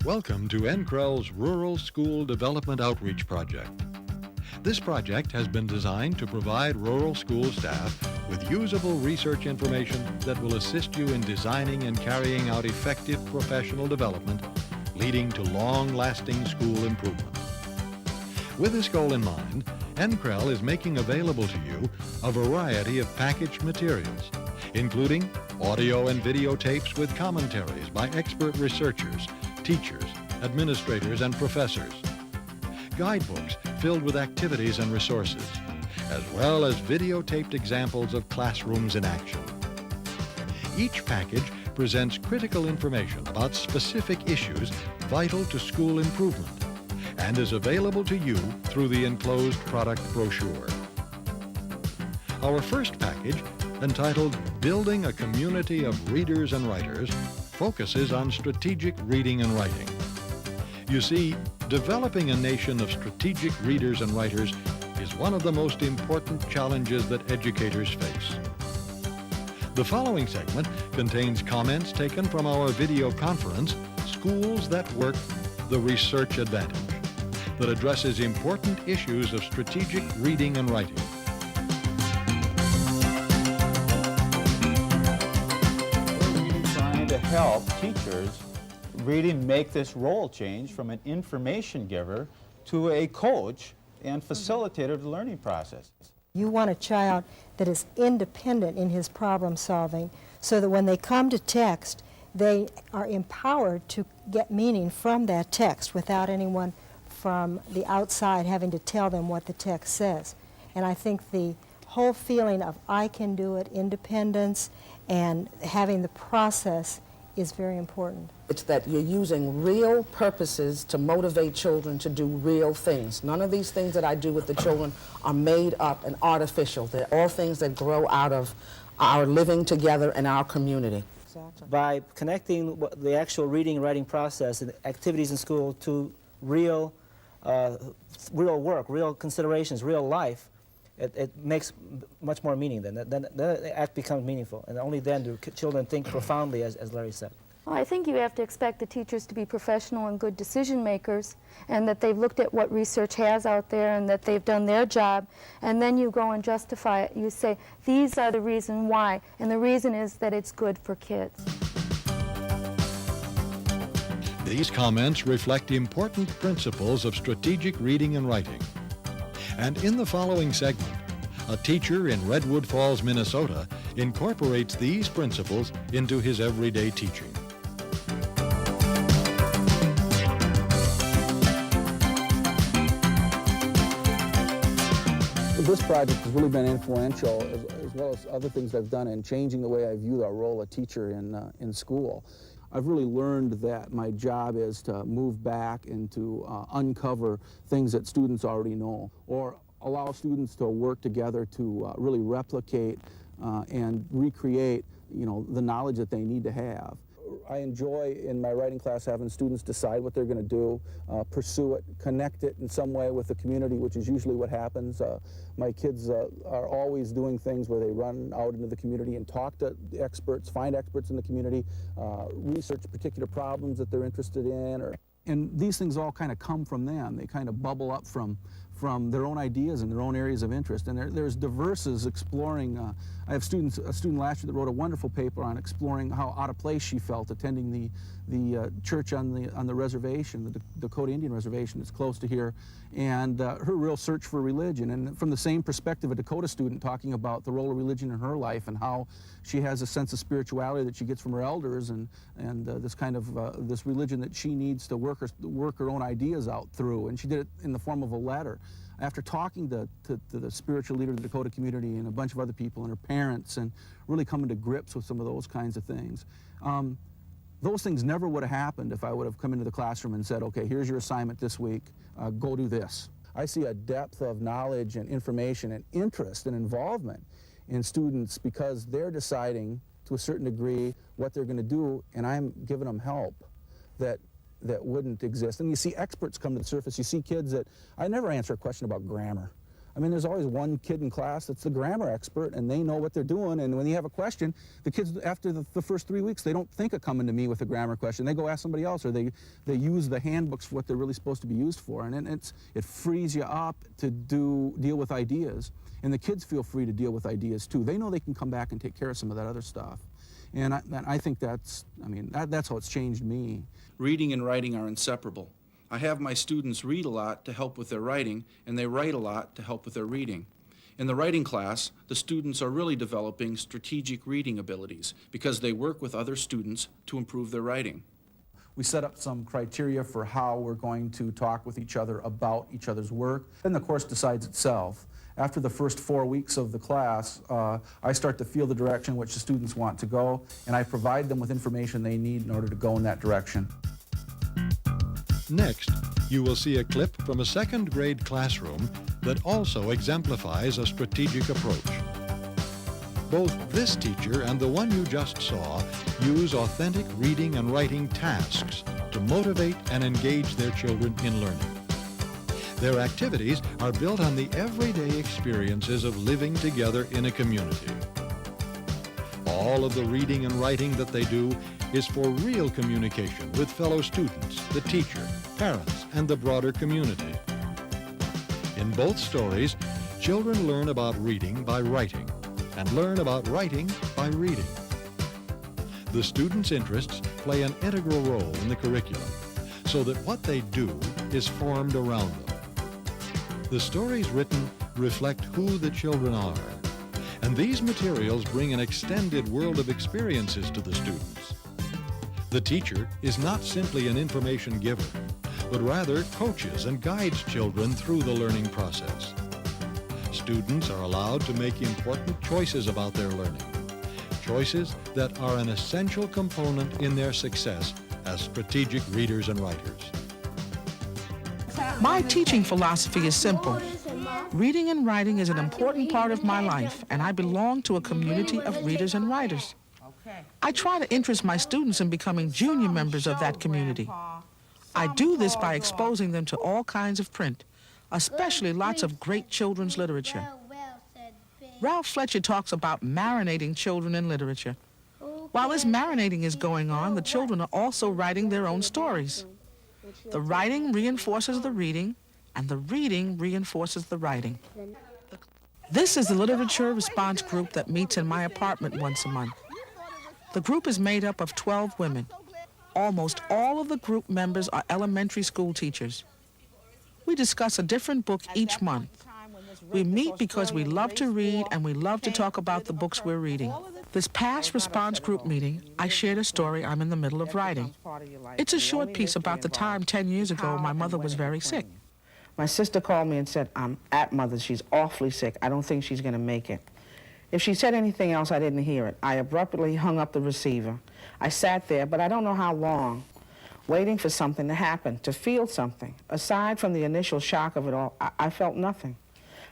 Welcome to NCREL's Rural School Development Outreach Project. This project has been designed to provide rural school staff with usable research information that will assist you in designing and carrying out effective professional development, leading to long-lasting school improvement. With this goal in mind, NCREL is making available to you a variety of packaged materials, including audio and videotapes with commentaries by expert researchers, teachers, administrators, and professors, guidebooks filled with activities and resources, as well as videotaped examples of classrooms in action. Each package presents critical information about specific issues vital to school improvement and is available to you through the enclosed product brochure. Our first package, entitled Building a Community of Readers and Writers, focuses on strategic reading and writing. You see, developing a nation of strategic readers and writers is one of the most important challenges that educators face. The following segment contains comments taken from our video conference, Schools That Work, the Research Advantage, that addresses important issues of strategic reading and writing. To help teachers really make this role change from an information giver to a coach and facilitator of the learning process. You want a child that is independent in his problem solving so that when they come to text, they are empowered to get meaning from that text without anyone from the outside having to tell them what the text says. And I think the whole feeling of I can do it, independence, and having the process is very important. It's that you're using real purposes to motivate children to do real things. None of these things that I do with the children are made up and artificial. They're all things that grow out of our living together in our community. Exactly. By connecting the actual reading and writing process and activities in school to real work, real considerations, real life, it makes much more meaning then. Then the act becomes meaningful, and only then do children think profoundly, as Larry said. Well, I think you have to expect the teachers to be professional and good decision makers, and that they've looked at what research has out there and that they've done their job, and then you go and justify it. You say, these are the reason why, and the reason is that it's good for kids. These comments reflect important principles of strategic reading and writing. And in the following segment, a teacher in Redwood Falls, Minnesota, incorporates these principles into his everyday teaching. This project has really been influential, as well as other things I've done in changing the way I view our role of teacher in school. I've really learned that my job is to move back and to uncover things that students already know, or allow students to work together to really replicate and recreate, the knowledge that they need to have. I enjoy in my writing class having students decide what they're going to do, pursue it, connect it in some way with the community, which is usually what happens. My kids are always doing things where they run out into the community and talk to experts, find experts in the community, research particular problems that they're interested in. And these things all kind of come from them. They kind of bubble up from their own ideas and their own areas of interest. And there's diverses exploring. I have a student last year that wrote a wonderful paper on exploring how out of place she felt attending the church on the reservation, the Dakota Indian Reservation that's close to here, and her real search for religion. And from the same perspective, a Dakota student talking about the role of religion in her life and how she has a sense of spirituality that she gets from her elders, and this kind of this religion that she needs to work her own ideas out through. And she did it in the form of a letter. After talking to the spiritual leader of the Dakota community and a bunch of other people and her parents, and really coming to grips with some of those kinds of things, those things never would have happened if I would have come into the classroom and said, okay, here's your assignment this week, go do this. I see a depth of knowledge and information and interest and involvement in students because they're deciding to a certain degree what they're going to do, and I'm giving them help that wouldn't exist. And you see experts come to the surface. You see kids that, I never answer a question about grammar. I mean, there's always one kid in class that's the grammar expert, and they know what they're doing, and when you have a question, the kids, after the first 3 weeks, they don't think of coming to me with a grammar question. They go ask somebody else, or they use the handbooks for what they're really supposed to be used for, and it frees you up to deal with ideas, and the kids feel free to deal with ideas, too. They know they can come back and take care of some of that other stuff, and I think that's how it's changed me. Reading and writing are inseparable. I have my students read a lot to help with their writing, and they write a lot to help with their reading. In the writing class, the students are really developing strategic reading abilities because they work with other students to improve their writing. We set up some criteria for how we're going to talk with each other about each other's work. Then the course decides itself. After the first 4 weeks of the class, I start to feel the direction in which the students want to go, and I provide them with information they need in order to go in that direction. Next, you will see a clip from a second grade classroom that also exemplifies a strategic approach. Both this teacher and the one you just saw use authentic reading and writing tasks to motivate and engage their children in learning. Their activities are built on the everyday experiences of living together in a community. All of the reading and writing that they do is for real communication with fellow students, the teacher, parents, and the broader community. In both stories, children learn about reading by writing and learn about writing by reading. The students' interests play an integral role in the curriculum so that what they do is formed around them. The stories written reflect who the children are, and these materials bring an extended world of experiences to the students. The teacher is not simply an information giver, but rather coaches and guides children through the learning process. Students are allowed to make important choices about their learning, choices that are an essential component in their success as strategic readers and writers. My teaching philosophy is simple. Reading and writing is an important part of my life, and I belong to a community of readers and writers. I try to interest my students in becoming junior members of that community. I do this by exposing them to all kinds of print, especially lots of great children's literature. Ralph Fletcher talks about marinating children in literature. While this marinating is going on, the children are also writing their own stories. The writing reinforces the reading, and the reading reinforces the writing. This is the literature response group that meets in my apartment once a month. The group is made up of 12 women. Almost all of the group members are elementary school teachers. We discuss a different book each month. We meet because we love to read and we love to talk about the books we're reading. This past response group meeting, I shared a story I'm in the middle of writing. It's a short piece about the time 10 years ago my mother was very sick. My sister called me and said, I'm at Mother's. She's awfully sick. I don't think she's going to make it. If she said anything else, I didn't hear it. I abruptly hung up the receiver. I sat there, but I don't know how long, waiting for something to happen, to feel something. Aside from the initial shock of it all, I felt nothing.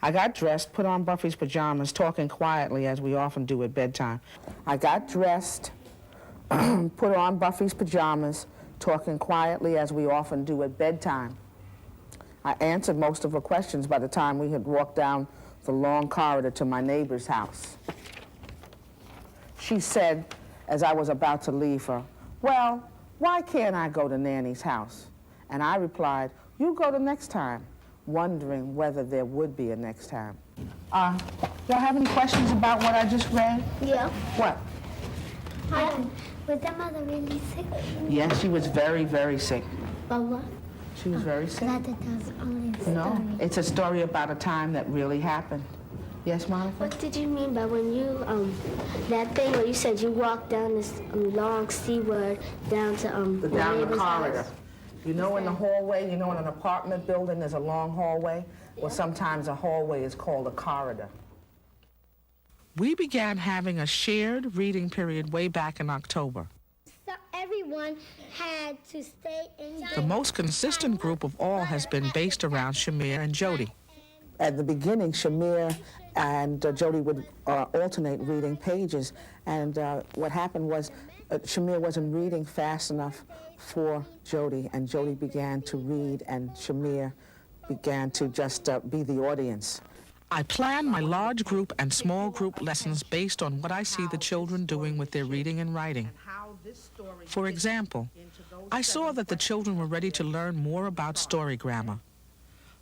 I got dressed, put on Buffy's pajamas, talking quietly as we often do at bedtime. I got dressed, put on Buffy's pajamas, talking quietly as we often do at bedtime. I answered most of her questions by the time we had walked down the long corridor to my neighbor's house. She said, as I was about to leave her, well, why can't I go to Nanny's house? And I replied, you go the next time, wondering whether there would be a next time. Y'all have any questions about what I just read? Yeah. What? Was that mother really sick? Yes, she was very, very sick. But what? She was very sick. I thought that was only a story. No, it's a story about a time that really happened. Yes, Monica? What did you mean by when you, that thing where you said you walked down this long C-word down to, Down the neighbor's corridor. house? You know in the hallway, you know in an apartment building there's a long hallway? Well, sometimes a hallway is called a corridor. We began having a shared reading period way back in October. So everyone had to stay in The most consistent group of all has been based around Shamir and Jody. At the beginning, Shamir and Jody would alternate reading pages, and what happened was Shamir wasn't reading fast enough for Jody, and Jody began to read, and Shamir began to just be the audience. I plan my large group and small group lessons based on what I see the children doing with their reading and writing. For example, I saw that the children were ready to learn more about story grammar.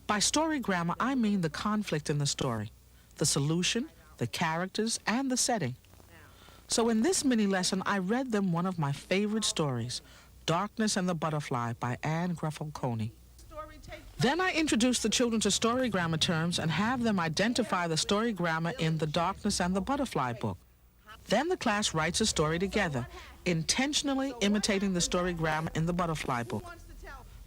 By story grammar, I mean the conflict in the story, the solution, the characters, and the setting. So in this mini lesson, I read them one of my favorite stories, Darkness and the Butterfly by Anne Gruffel Coney. Then I introduce the children to story grammar terms and have them identify the story grammar in the Darkness and the Butterfly book. Then the class writes a story together, intentionally imitating the story grammar in the Butterfly book.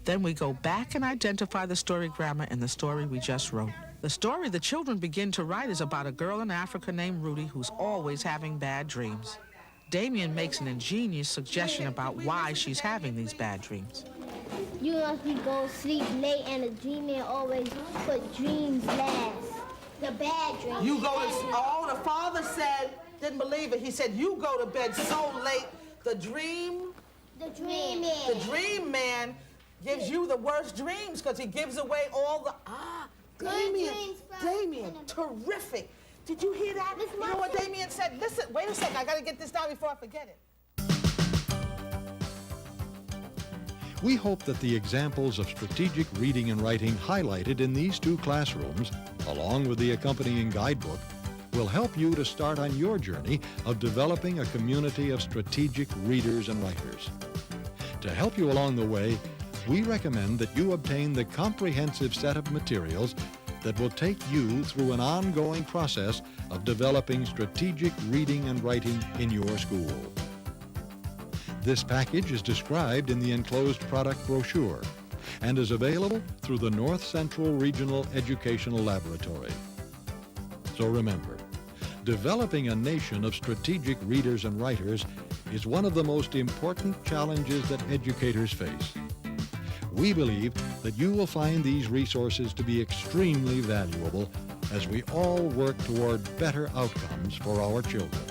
Then we go back and identify the story grammar in the story we just wrote. The story the children begin to write is about a girl in Africa named Rudy who's always having bad dreams. Damien makes an ingenious suggestion about why she's having these bad dreams. You must be go sleep late and the dream man always put dreams last. The bad dreams. You go to, oh, the father said, didn't believe it. He said, you go to bed so late, the dream man gives you the worst dreams because he gives away all the, Damien, terrific. Did you hear that? You know what Damien said? Listen, wait a second, I gotta get this down before I forget it. We hope that the examples of strategic reading and writing highlighted in these two classrooms, along with the accompanying guidebook, will help you to start on your journey of developing a community of strategic readers and writers. To help you along the way, we recommend that you obtain the comprehensive set of materials that will take you through an ongoing process of developing strategic reading and writing in your school. This package is described in the enclosed product brochure and is available through the North Central Regional Educational Laboratory. So remember, developing a nation of strategic readers and writers is one of the most important challenges that educators face. We believe that you will find these resources to be extremely valuable as we all work toward better outcomes for our children.